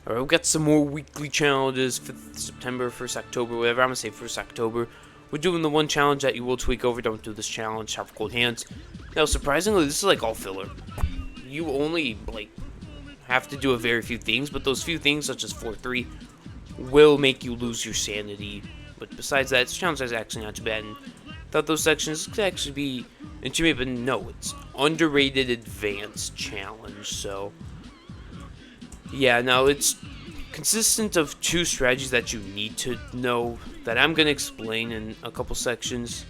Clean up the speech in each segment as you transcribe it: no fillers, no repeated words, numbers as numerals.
Alright, we've got some more weekly challenges for September, 1st October, whatever. I'm gonna say 1st October. We're doing the one challenge that you will tweak over. Don't do this challenge. Have cold hands. Now, surprisingly, this is like all filler. You only have to do a very few things, but those few things, such as 4-3, will make you lose your sanity. But besides that, this challenge is actually not too bad. And thought those sections could actually be intimidating, but no, it's underrated advanced challenge. So yeah, now it's consistent of two strategies that you need to know that I'm going to explain in a couple sections.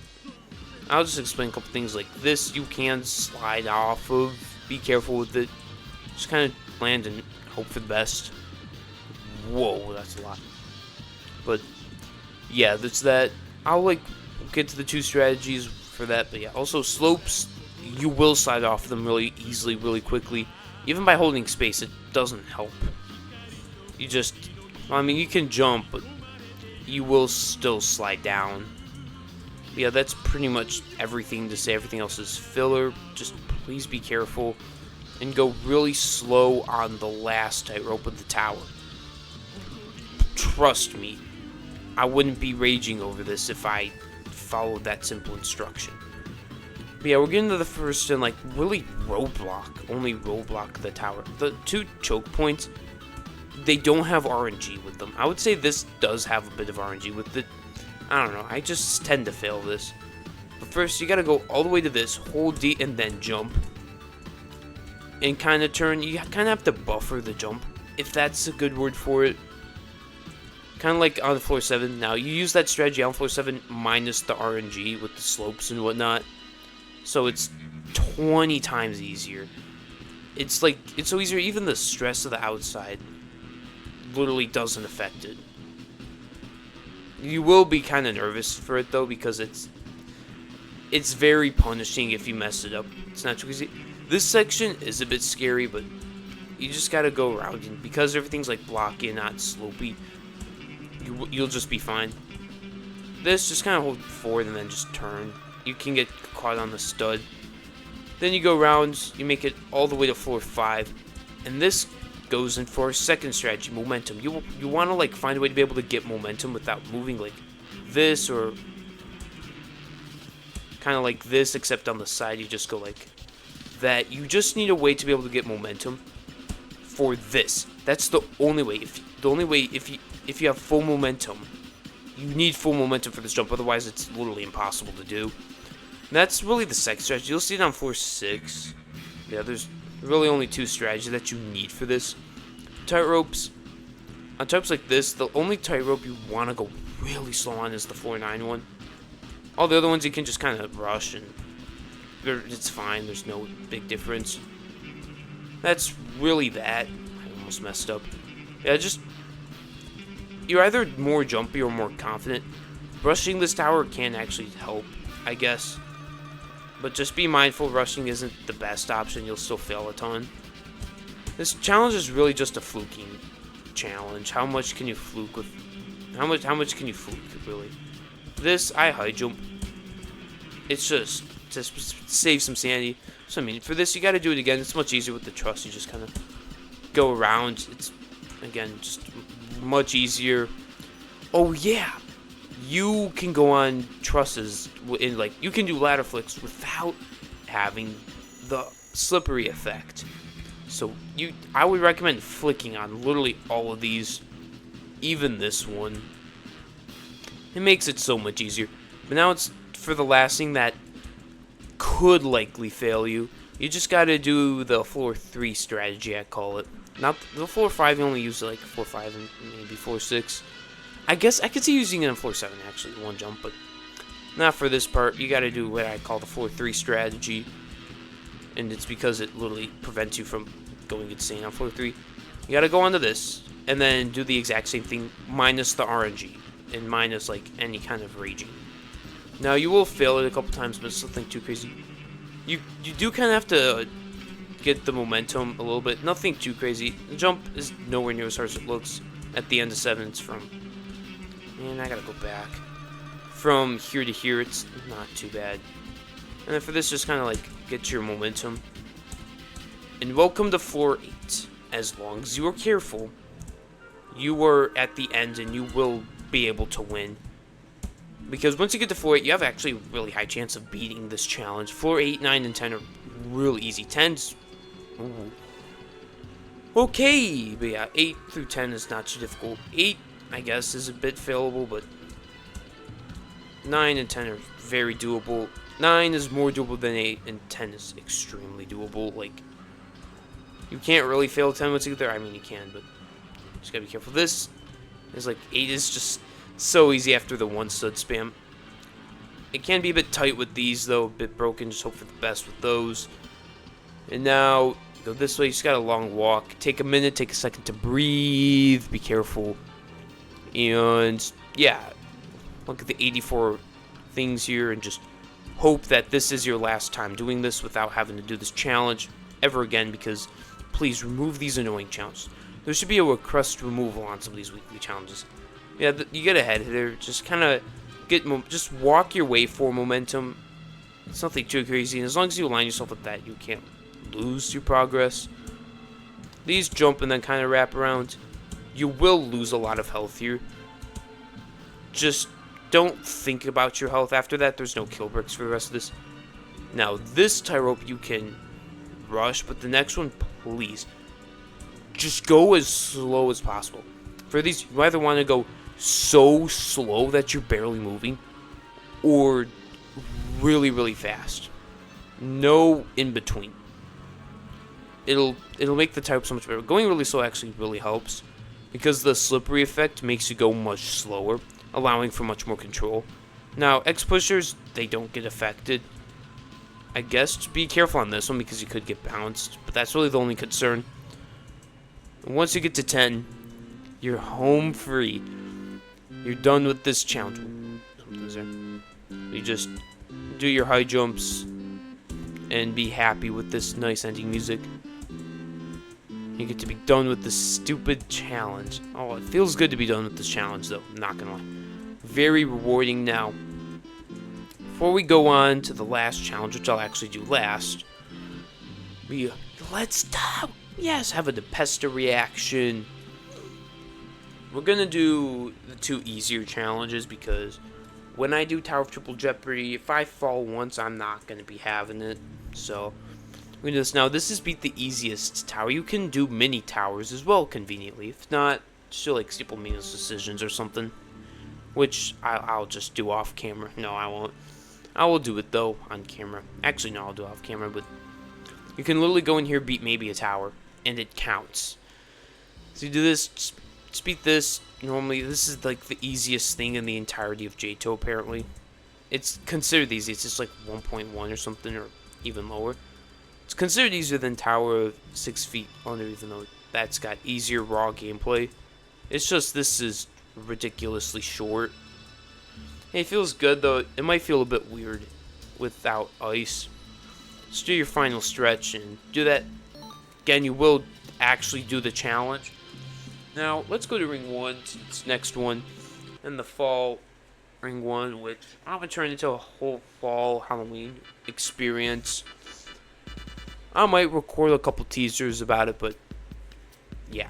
I'll just explain a couple things like this. You can slide off of. Be careful with it. Just kind of land and hope for the best. Whoa, that's a lot. But yeah, that's that. I'll get to the two strategies for that. But yeah, also slopes, you will slide off them really easily, really quickly. Even by holding space, it doesn't help. You just, I mean, you can jump, but you will still slide down. Yeah, that's pretty much everything to say. Everything else is filler. Just please be careful and go really slow on the last tightrope of the tower. Trust me, I wouldn't be raging over this if I followed that simple instruction. But yeah, we're getting to the first and really only roadblock the tower. The two choke points, they don't have RNG with them. I would say this does have a bit of RNG with it. I don't know, I just tend to fail this. But first, you gotta go all the way to this, hold D, and then jump. And kind of turn, you kind of have to buffer the jump, if that's a good word for it. Kind of like on floor 7. Now, you use that strategy on floor 7 minus the RNG with the slopes and whatnot. So it's 20 times easier. It's so easier, even the stress of the outside literally doesn't affect it. You will be kind of nervous for it though, because it's very punishing if you mess it up. It's not too easy. This section is a bit scary, but you just gotta go around, and because everything's blocky and not slopey, you'll just be fine. This, just kind of hold forward and then just turn. You can get caught on the stud. Then you go around, you make it all the way to floor 5, and this goes in for a second strategy, momentum. You want to find a way to be able to get momentum without moving like this, or kind of like this, except on the side you just go like that. You just need a way to be able to get momentum for this. That's the only way. If you have full momentum, you need full momentum for this jump. Otherwise, it's literally impossible to do. And that's really the second strategy. You'll see it on floor 6. Yeah, there's really only two strategies that you need for this. Tightropes. On types like this, the only tightrope you want to go really slow on is the floor 9 one. All the other ones you can just kind of rush, and it's fine. There's no big difference. That's really that. I almost messed up. Yeah, just, you're either more jumpy or more confident. Rushing this tower can actually help, I guess. But just be mindful, rushing isn't the best option. You'll still fail a ton. This challenge is really just a fluking challenge. How much can you fluke with? How much can you fluke, really? This, I high jump. It's just save some sanity. So I mean, for this you got to do it again. It's much easier with the truss. You just kind of go around. It's again just much easier. Oh yeah. You can go on trusses in you can do ladder flicks without having the slippery effect. So I would recommend flicking on literally all of these, even this one. It makes it so much easier. But now it's for the last thing that could likely fail you. You just gotta do the floor 3 strategy, I call it. Not the floor 5. You only use floor 5 and maybe floor 6. I guess I could see using it on floor 7, actually, one jump, but not for this part. You gotta do what I call the floor 3 strategy, and it's because it literally prevents you from going insane on floor 3. You gotta go onto this, and then do the exact same thing, minus the RNG, and minus, any kind of raging. Now, you will fail it a couple times, but it's nothing too crazy. You do kind of have to get the momentum a little bit. Nothing too crazy. The jump is nowhere near as hard as it looks. At the end of 7, it's from... Man, I gotta go back. From here to here, it's not too bad. And then for this, just kind of get your momentum. And welcome to floor 8. As long as you are careful, you are at the end and you will be able to win. Because once you get to floor 8, you have actually a really high chance of beating this challenge. Floor 8, 9, and 10 are real easy. 10's... Ooh. Okay, but yeah, 8 through 10 is not too difficult. 8, I guess, is a bit failable, but 9 and 10 are very doable. 9 is more doable than 8, and 10 is extremely doable. Like, you can't really fail 10 once you get there. I mean, you can, but you just gotta be careful. This is like 8 is just so easy after the 1 stud spam. It can be a bit tight with these, though, a bit broken. Just hope for the best with those. And now, go this way. You just got a long walk. Take a minute, take a second to breathe. Be careful. And, yeah, look at the 84 things here and just hope that this is your last time doing this without having to do this challenge ever again, because please remove these annoying challenges. There should be a request removal on some of these weekly challenges. Yeah, you get ahead there. Just kind of just walk your way for momentum. It's nothing too crazy, and as long as you align yourself with that, you can't lose your progress. These jump and then kind of wrap around. You will lose a lot of health here. Just don't think about your health after that. There's no kill bricks for the rest of this. Now, this tightrope you can rush, but the next one, please, just go as slow as possible. For these, you either want to go so slow that you're barely moving, or really, really fast. No in between. It'll make the tightrope so much better. Going really slow actually really helps, because the slippery effect makes you go much slower, allowing for much more control. Now, X pushers, they don't get affected. I guess just be careful on this one because you could get bounced, but that's really the only concern. And once you get to 10, you're home free. You're done with this challenge. Something's there. You just do your high jumps and be happy with this nice ending music. You get to be done with this stupid challenge. Oh, it feels good to be done with this challenge, though. I'm not gonna lie. Very rewarding now. Before we go on to the last challenge, which I'll actually do last, let's have a Depesta reaction. We're gonna do the 2 easier challenges because when I do Tower of Triple Jeopardy, if I fall once, I'm not gonna be having it. So we're gonna do this now. This is beat the easiest tower. You can do mini towers as well, conveniently. If not, still like simple meaningless decisions or something, which I'll just do off camera. No, I won't. I will do it though on camera. Actually, no, I'll do it off camera. But you can literally go in here, beat maybe a tower, and it counts. So you do this, just beat this. Normally, this is like the easiest thing in the entirety of JToH. Apparently, it's considered easy. It's just like 1.1 or something, or even lower. It's considered easier than Tower of 6 feet under, even though that's got easier raw gameplay. It's just this is ridiculously short. It feels good, though. It might feel a bit weird without ice. Just do your final stretch and do that. Again, you will actually do the challenge. Now, let's go to Ring 1, it's next one. And the fall Ring 1, which I'm going to turn into a whole fall Halloween experience. I might record a couple teasers about it, but yeah.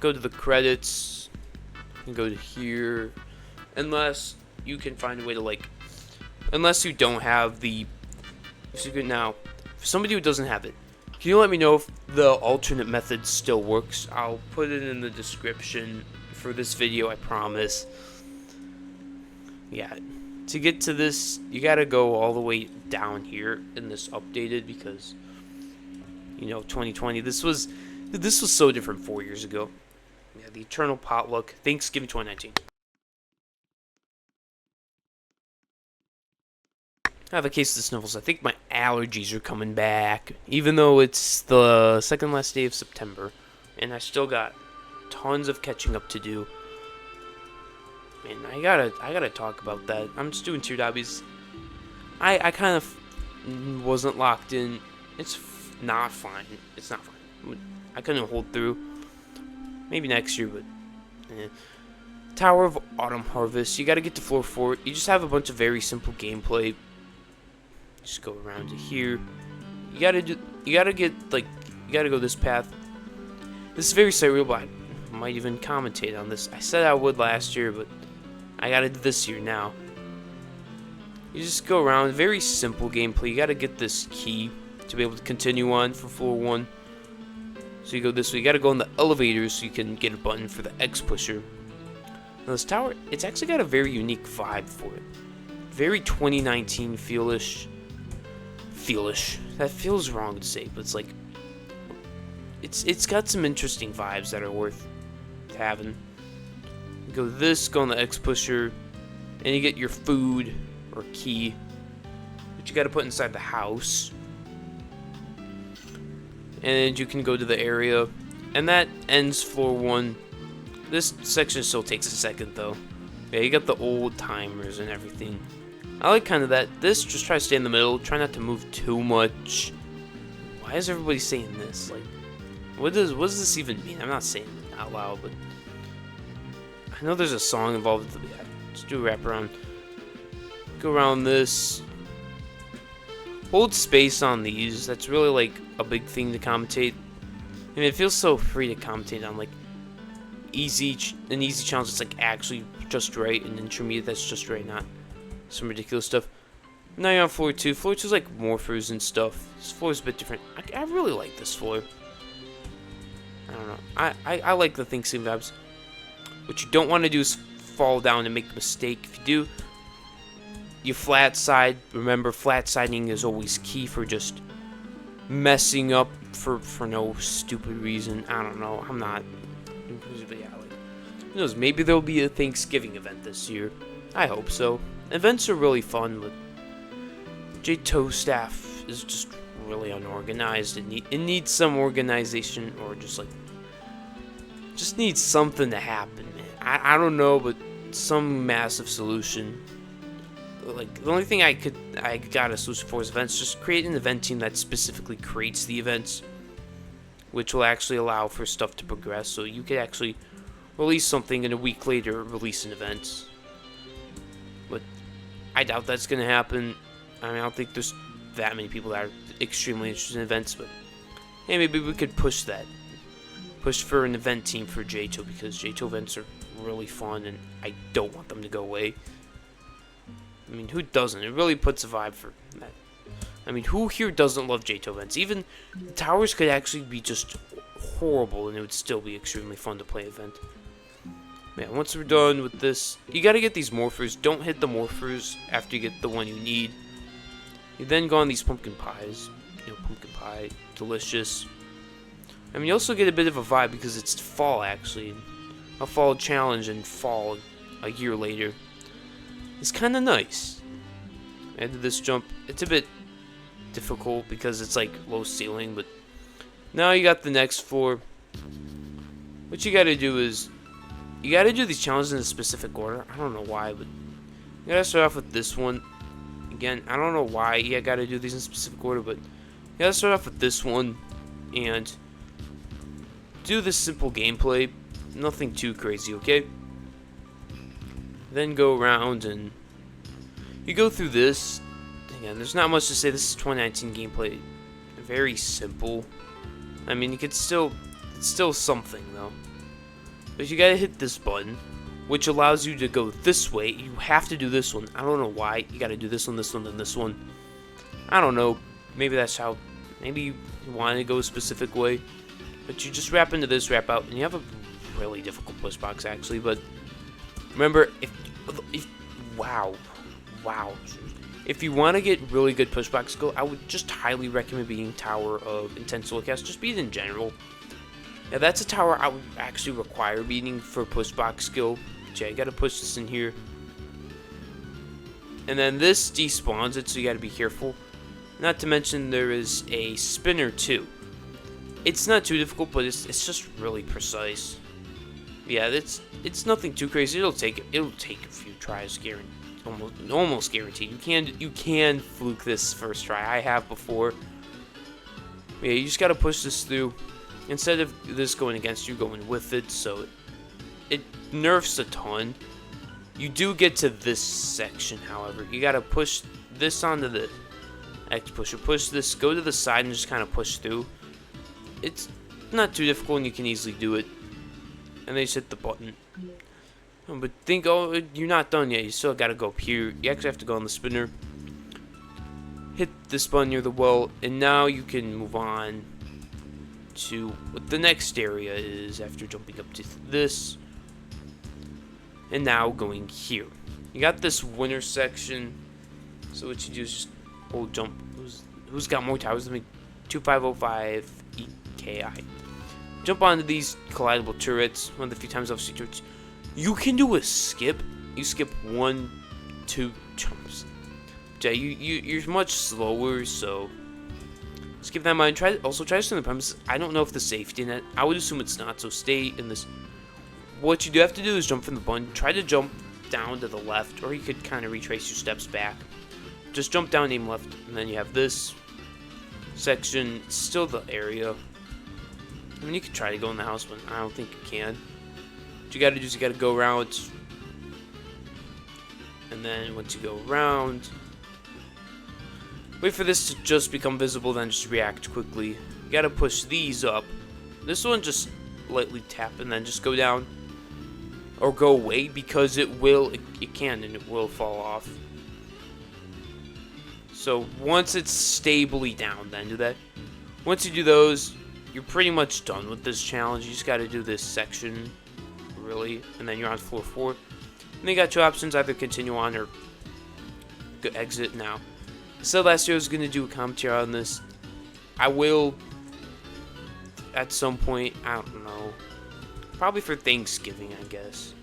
Go to the credits and go to here. Unless you can find a way to, like, unless you don't have the, now, for somebody who doesn't have it, can you let me know if the alternate method still works? I'll put it in the description for this video, I promise. Yeah, to get to this, you gotta go all the way down here in this updated, because, you know, 2020, this was so different 4 years ago. Yeah, the Eternal Potluck, Thanksgiving 2019. I have a case of the sniffles. I think my allergies are coming back, even though it's the second last day of September, and I still got tons of catching up to do. Man, I gotta talk about that. I'm just doing tier dobbies. I kind of wasn't locked in. It's not fine. It's not fine. I couldn't hold through. Maybe next year, but Tower of Autumn Harvest. You gotta get to floor 4. You just have a bunch of very simple gameplay. Just go around to here. You gotta go this path. This is very cerebral, but might even commentate on this. I said I would last year, but I gotta do this year now. You just go around, very simple gameplay. You gotta get this key to be able to continue on for floor 1. So you go this way. You gotta go in the elevator so you can get a button for the X pusher. Now this tower, it's actually got a very unique vibe for it. Very 2019 feelish. That feels wrong to say, but it's like it's got some interesting vibes that are worth having. You go this, go on the X pusher, and you get your food or key, which you got to put inside the house, and you can go to the area, and that ends floor 1. This section still takes a second though. Yeah, you got the old timers and everything. I like kind of that. This, just try to stay in the middle. Try not to move too much. Why is everybody saying this? Like, what does this even mean? I'm not saying it out loud, but I know there's a song involved. Yeah, just do a wraparound. Go around this. Hold space on these. That's really like a big thing to commentate. I mean, it feels so free to commentate on like an easy challenge that's like actually just right, and intermediate that's just right, not some ridiculous stuff. Now you're on floor 2. Floor 2 is like morphers and stuff. This floor is a bit different. I really like this floor. I don't know. I like the thinking vibes. What you don't want to do is fall down and make a mistake. If you do, you flat side. Remember, flat siding is always key for just messing up for no stupid reason. I don't know. I'm not. Yeah, like, who knows? Maybe there'll be a Thanksgiving event this year. I hope so. Events are really fun, but JToH staff is just really unorganized. It needs some organization, or just needs something to happen, man. I don't know, but some massive solution. Like, the only thing I got a solution for is events. Just create an event team that specifically creates the events, which will actually allow for stuff to progress. So you could actually release something and a week later release an event. But I doubt that's gonna happen. I mean, I don't think there's that many people that are extremely interested in events, but hey, maybe we could push that. Push for an event team for JToH, because JToH events are really fun and I don't want them to go away. I mean, who doesn't? It really puts a vibe for that. I mean, who here doesn't love JToH events? Even the towers could actually be just horrible and it would still be extremely fun to play event. Yeah, once we're done with this, you gotta get these morphers. Don't hit the morphers after you get the one you need. You then go on these pumpkin pies. You know, pumpkin pie, delicious. I mean, you also get a bit of a vibe because it's fall, actually. A fall challenge and fall a year later. It's kind of nice. I did this jump. It's a bit difficult because it's like low ceiling, but now you got the next floor. What you gotta do is, you gotta do these challenges in a specific order. I don't know why, but you gotta start off with this one. Again, I don't know why you gotta do these in a specific order, but you gotta start off with this one and do this simple gameplay. Nothing too crazy, okay? Then go around and you go through this. Again, there's not much to say. This is 2019 gameplay. Very simple. I mean, you could still, it's still something though. But you gotta hit this button, which allows you to go this way. You have to do this one. I don't know why. You gotta do this one, then this one. I don't know. Maybe that's how. Maybe you want to go a specific way. But you just wrap into this, wrap out, and you have a really difficult push box actually. But remember, if wow. If you want to get really good push box skill, I would just highly recommend beating Tower of Intense Soulcast. Just beat it in general. Yeah, that's a tower I would actually require beating for push box skill. So yeah, you gotta push this in here. And then this despawns it, so you gotta be careful. Not to mention there is a spinner too. It's not too difficult, but it's just really precise. Yeah, it's nothing too crazy. It'll take a few tries, guaranteed. Almost guaranteed. You can fluke this first try. I have before. Yeah, you just gotta push this through. Instead of this going against you, going with it, so it nerfs a ton. You do get to this section, however. You gotta push this onto the X pusher. Push this, go to the side, and just kind of push through. It's not too difficult, and you can easily do it. and then you hit the button. But think, oh, you're not done yet. You still gotta go up here. You actually have to go on the spinner. Hit this button near the well, and now you can move on to what the next area is after jumping up to this. And now going here. You got this winner section. So what you do is just hold jump. Who's got more towers than me? 2505 EKI. Jump onto these collidable turrets. One of the few times I've seen turrets. You can do a skip. You skip 1, 2 jumps. Yeah, you're much slower, so just keep that in mind. Try to stay on the premises. I don't know if the safety net. I would assume it's not. So stay in this. What you do have to do is jump from the button. Try to jump down to the left, or you could kind of retrace your steps back. Just jump down, aim left, and then you have this section. Still the area. I mean, you could try to go in the house, but I don't think you can. What you gotta do is you gotta go around, and then once you go around, wait for this to just become visible, then just react quickly. You gotta push these up. This one just lightly tap, and then just go down or go away, because it can and it will fall off. So once it's stably down, then do that. Once you do those, you're pretty much done with this challenge. You just got to do this section, really, and then you're on floor 4. And then you got 2 options: either continue on or exit now. So last year I was gonna do a commentary on this. I will at some point. I don't know. Probably for Thanksgiving, I guess.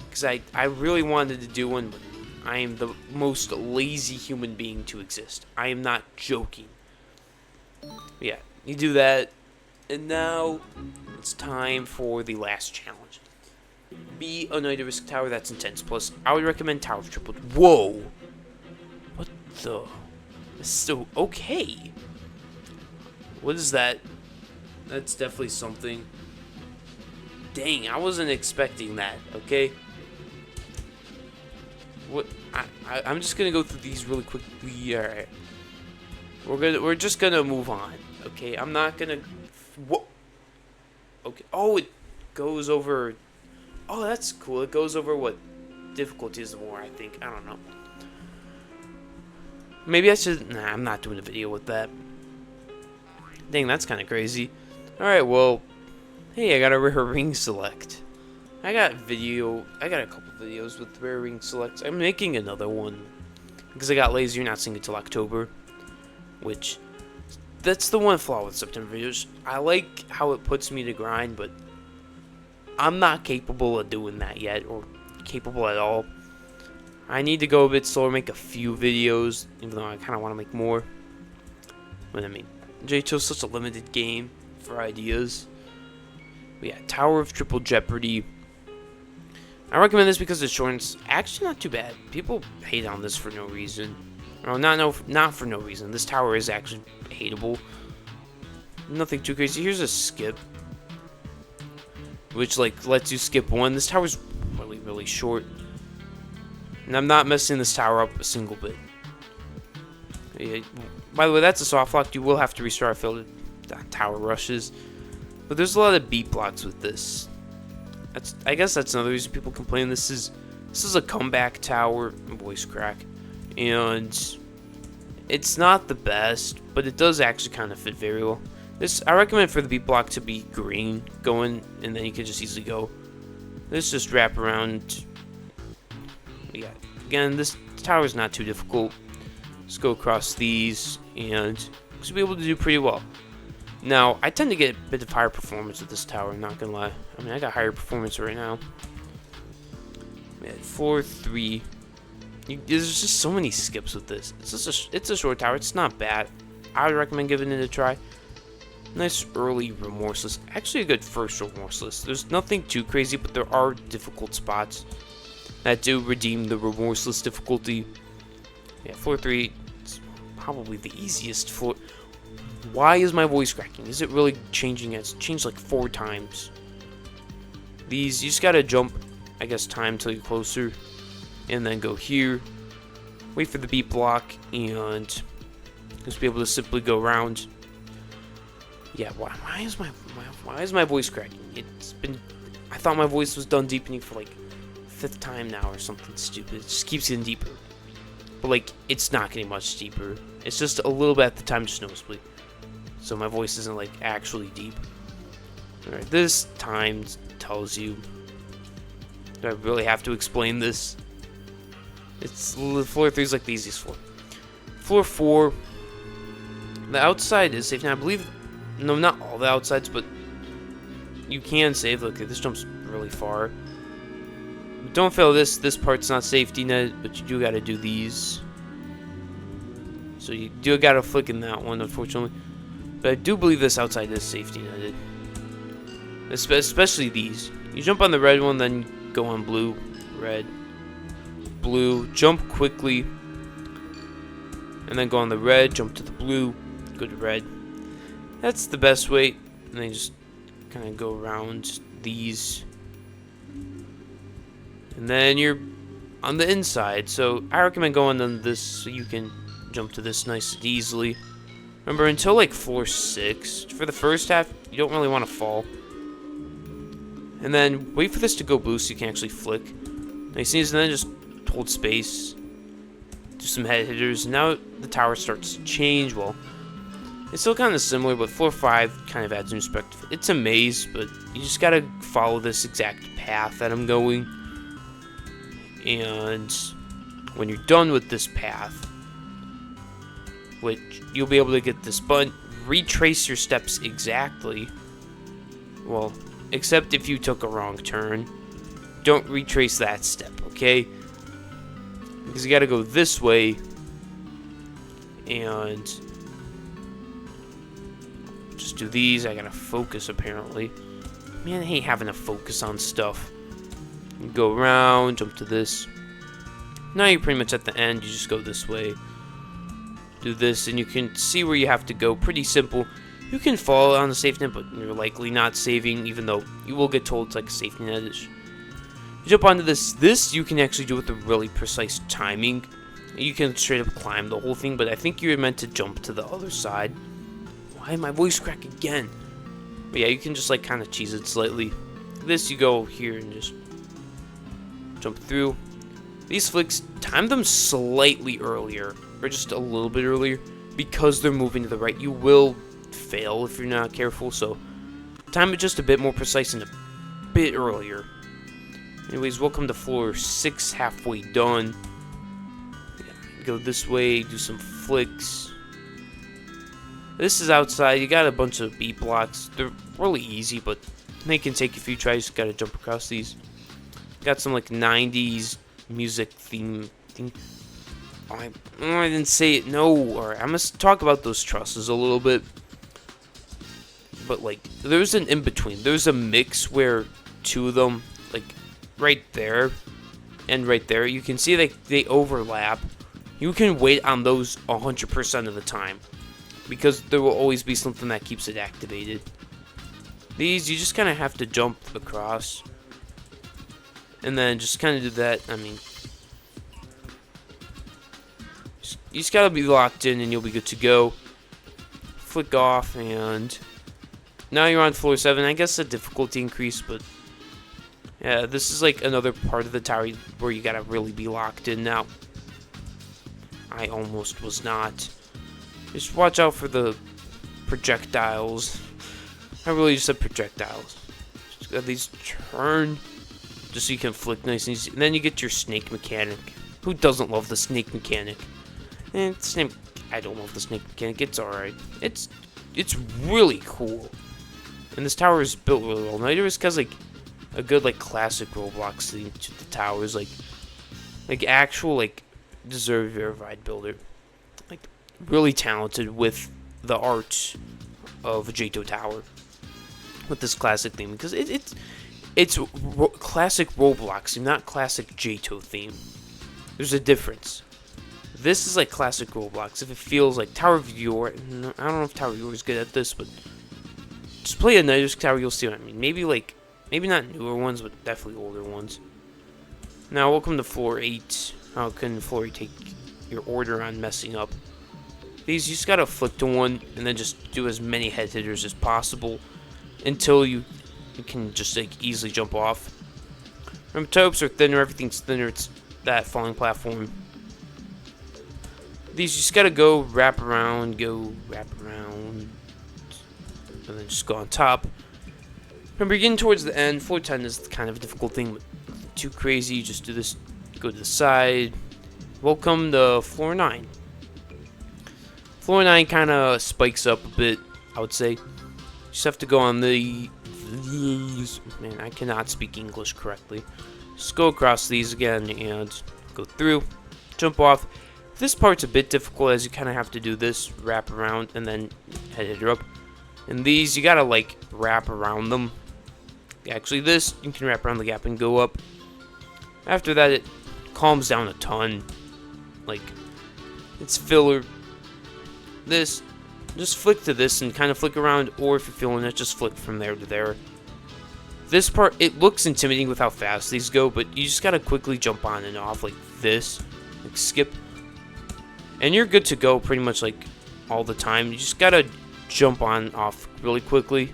Because I really wanted to do one, but I am the most lazy human being to exist. I am not joking. Yeah, you do that. And now it's time for the last challenge. Be a Knighterisk tower that's intense. Plus, I would recommend Tower of Triple. Whoa! What the? So, okay. What is that? That's definitely something. Dang, I wasn't expecting that, okay? What? I'm just gonna go through these really quickly. Alright. We're just gonna move on, okay? I'm not gonna. Whoa. Okay. Oh, it goes over. Oh, that's cool. It goes over what difficulty is more, I think. I don't know. Maybe I should. Nah, I'm not doing a video with that. Dang, that's kind of crazy. Alright, well. Hey, I got a rare ring select. I got a couple videos with rare ring selects. I'm making another one because I got lazy. You're not seeing it till October, which that's the one flaw with September videos. I like how it puts me to grind, but I'm not capable of doing that yet, or capable at all. I need to go a bit slower, make a few videos, even though I kind of want to make more. But I mean, JToH is such a limited game for ideas. But yeah, Tower of Triple Jeopardy. I recommend this because it's short and it's actually not too bad. People hate on this for no reason. Well, not for no reason. This tower is actually hateable. Nothing too crazy. Here's a skip, which like lets you skip one. This tower's really, really short. And I'm not messing this tower up a single bit. Yeah, by the way, that's a soft lock. You will have to restart if the tower rushes. But there's a lot of beat blocks with this. I guess that's another reason people complain. This is a comeback tower, voice crack, and it's not the best, but it does actually kind of fit very well. I recommend for the beat block to be green going, and then you can just easily go. Let's just wrap around. Yeah, again, this tower is not too difficult. Just go across these, and should be able to do pretty well. Now, I tend to get a bit of higher performance with this tower, I'm not gonna lie. I mean, I got higher performance right now. Man, floor 3. There's just so many skips with this. It's a short tower, it's not bad. I would recommend giving it a try. Nice early Remorseless. Actually a good first Remorseless. There's nothing too crazy, but there are difficult spots that do redeem the Remorseless difficulty. Yeah, floor 3 is probably the easiest floor. Why is my voice cracking? Is it really changing? It's changed like 4 times. These, you just gotta jump, I guess, time till you're closer. And then go here. Wait for the beat block. And just be able to simply go around. Yeah, why is my voice cracking? It's been... thought my voice was done deepening for like 5th time now or something stupid. It just keeps getting deeper. But like, it's not getting much deeper. It's just a little bit at the time, just noticeably. So my voice isn't like actually deep. Alright, this time tells you. Do I really have to explain this? It's floor 3 is like the easiest floor. Floor 4, the outside is safe. Now I believe, no, not all the outsides, but you can save. Look, this jumps really far. Don't fail this. This part's not safety net, but you do gotta do these. So you do gotta flick in that one, unfortunately. But I do believe this outside is safety netted. Especially these. You jump on the red one, then go on blue, red, blue, jump quickly, and then go on the red, jump to the blue, go to red. That's the best way. And then just kind of go around these. And then you're on the inside. So I recommend going on this so you can jump to this nice and easily. Remember, until like floor 6, for the first half, you don't really want to fall. And then wait for this to go blue so you can actually flick. Nice and easy, and then just hold space. Do some head hitters. And now the tower starts to change. Well, it's still kind of similar, but floor 5 kind of adds new perspective. It's a maze, but you just gotta follow this exact path that I'm going. And when you're done with this path, which you'll be able to get this button, retrace your steps exactly. Well, except if you took a wrong turn. Don't retrace that step, okay? Because you gotta go this way. And just do these. I gotta focus, apparently. Man, I hate having to focus on stuff. You go around, jump to this. Now you're pretty much at the end. You just go this way. Do this, and you can see where you have to go. Pretty simple. You can fall on the safety net, but you're likely not saving, even though you will get told it's like a safety net-ish. You jump onto this. This you can actually do with a really precise timing. You can straight up climb the whole thing, but I think you're meant to jump to the other side. Why did my voice crack again? But yeah, you can just like kind of cheese it slightly. This you go here and just jump through. These flicks, time them slightly earlier, or just a little bit earlier, because they're moving to the right. You will fail if you're not careful, so time it just a bit more precise and a bit earlier. Anyways, welcome to floor 6, halfway done. Go this way, do some flicks. This is outside. You got a bunch of beat blocks. They're really easy, but they can take a few tries. You gotta jump across these. Got some like 90s music theme. I didn't say it. No. Alright, I'm gonna talk about those trusses a little bit. But like, there's an in-between. There's a mix where two of them, like right there and right there, you can see they overlap. You can wait on those 100% of the time, because there will always be something that keeps it activated. These, you just kind of have to jump across. And then just kind of do that. I mean, you just gotta be locked in and you'll be good to go. Flick off, and now you're on floor 7. I guess a difficulty increase, but yeah, this is like another part of the tower where you gotta really be locked in now. I almost was not. Just watch out for the projectiles. I really just said projectiles. Just got these turn, just so you can flick nice and easy. And then you get your snake mechanic. Who doesn't love the snake mechanic? I don't love the snake mechanic. It's alright. It's really cool. And this tower is built really well. Knighterisk has like a good like classic Roblox theme to the towers, like actual like deserved verified builder, like really talented with the art of a JToH tower with this classic theme, because it's classic Roblox theme, not classic JToH theme. There's a difference. This is like classic Roblox. If it feels like Tower Viewer, I don't know if Tower Viewer is good at this, but just play a Knighterisk tower, you'll see what I mean. Maybe not newer ones, but definitely older ones. Now, welcome to floor 8. How can floor 8 take your order on messing up? These, you just gotta flick to one, and then just do as many head hitters as possible until you you can just like easily jump off. Remember, topes are thinner, everything's thinner, it's that falling platform. These you just gotta go wrap around, and then just go on top. Remember, you're getting towards the end. Floor 10 is kind of a difficult thing, but too crazy. You just do this, go to the side. Welcome to floor 9. Floor 9 kind of spikes up a bit, I would say. Just have to go on the... Man, I cannot speak English correctly. Just go across these again and go through. Jump off. This part's a bit difficult as you kind of have to do this, wrap around, and then head her up. And these, you gotta like wrap around them. Actually, this, you can wrap around the gap and go up. After that, it calms down a ton. Like, it's filler. This, just flick to this and kind of flick around, or if you're feeling it, just flick from there to there. This part, it looks intimidating with how fast these go, but you just gotta quickly jump on and off like this. Like, skip. And you're good to go pretty much like all the time. You just gotta jump on off really quickly.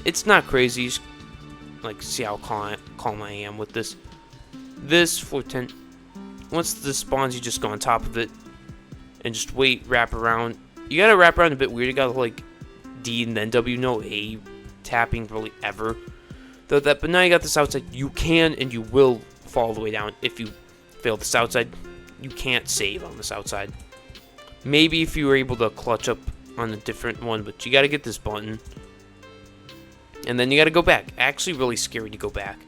It's not crazy. Just, like, see how calm I am with this. This floor 10. Once this spawns, you just go on top of it and just wait, wrap around. You gotta wrap around a bit weird. You gotta like D and then W, no A tapping really ever. Though that, but now you got this outside. You can and you will fall all the way down if you fail this outside. You can't save on this outside. Maybe if you were able to clutch up on a different one, but you gotta get this button. And then you gotta go back. Actually, really scary to go back.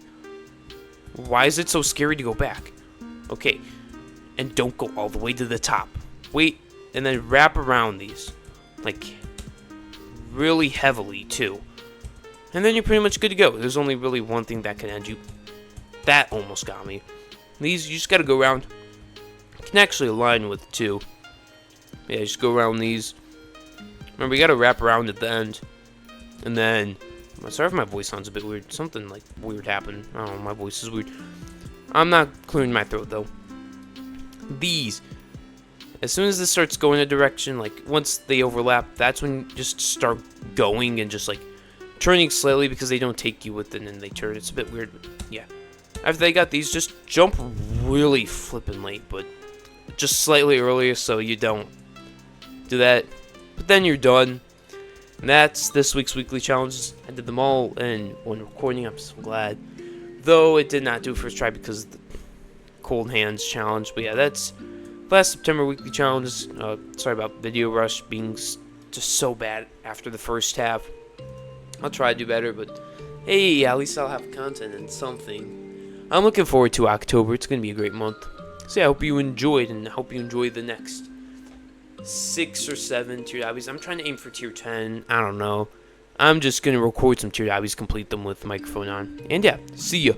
Why is it so scary to go back? Okay. And don't go all the way to the top. Wait, and then wrap around these. Like, really heavily, too. And then you're pretty much good to go. There's only really one thing that can end you. That almost got me. These, you just gotta go around. You can actually align with 2. Yeah, just go around these. Remember, you gotta wrap around at the end. And then... I'm sorry if my voice sounds a bit weird. Something, like, weird happened. I don't know, my voice is weird. I'm not clearing my throat, though. These. As soon as this starts going a direction, like, once they overlap, that's when you just start going and just, like, turning slightly because they don't take you with it and then they turn. It's a bit weird, but, yeah. After they got these, just jump really flippin' late, but just slightly earlier so you don't do that. But then you're done. And that's this week's weekly challenges. I did them all in one recording. I'm so glad. Though it did not do first try because of the cold hands challenge. But yeah, that's last September weekly challenges. Sorry about video rush being just so bad after the first half. I'll try to do better, but hey, at least I'll have content and something. I'm looking forward to October. It's going to be a great month. So yeah, I hope you enjoyed, and I hope you enjoy the next 6 or 7 tiered obbies. I'm trying to aim for tier 10. I don't know. I'm just going to record some tiered obbies, complete them with the microphone on. And yeah, see ya.